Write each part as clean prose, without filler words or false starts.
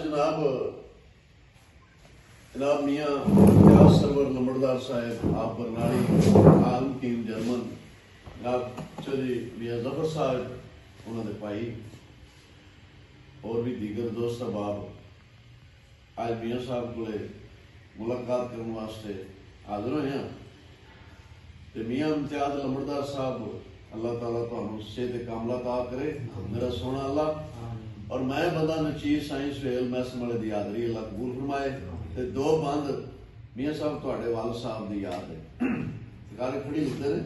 जनाब जनाब मियाँ इम्तियाज सरवर लंबड़दार साहब आप बरनाली आलम टीम जर्मन जनाब चौधरी मियाँ जफर साहब उन्होंने भाई और भी दीगर दोस्त अहबाब आज मियाँ साहब को मुलाकात करने वास्ते हाजिर होए हैं। तो मियाँ इम्तियाज लंबड़दार साहब अल्लाह ताला तुहानू सेहत कामला अता करे मेरा सोना अल्लाह। और मैं बंदा नचीर साइंस फेल मैस वाले दी हाजरी अल्लाह कबूल फरमाए। ते दो बंद मियाँ साहब तुहाडे वाल साहब दी याद है गाल खड़ी लिखते ने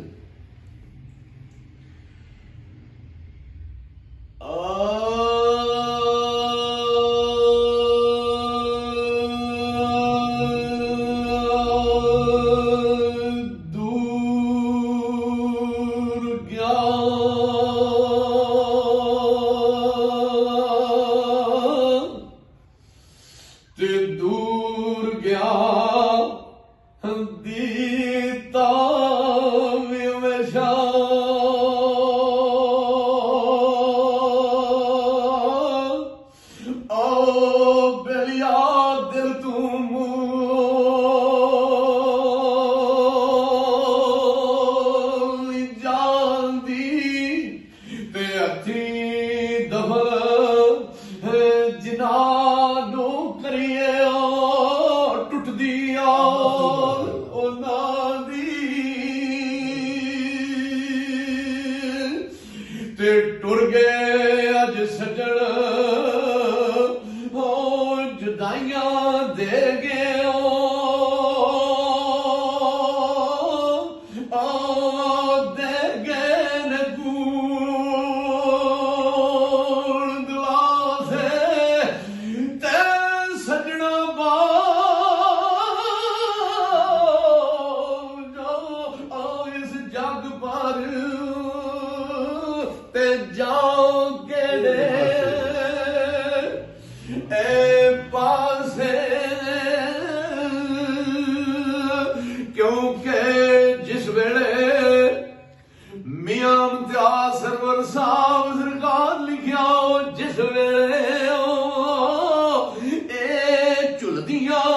टुर गए अज सजन हो जुदाइयां दे गए दे गए न गूण गलासे ते सजना इस जग पर ते जाओ गेड़े ए पासे क्योंकि जिस वेले मियां इम्तियाज सरवर साहब सरकार लिखिया जिस वेले ए झुलदियां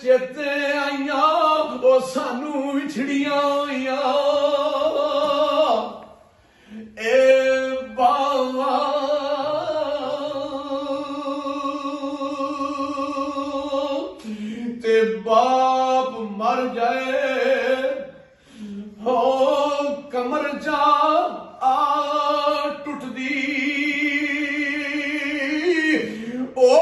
चेते आईया वो सानू विछड़िया आईया ए बाबा ते बाप मर जाए हो कमर जा आ टुटदी ओ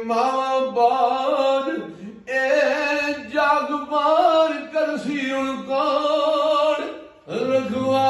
मावा बाज ए जग पार करसी कौन रखवा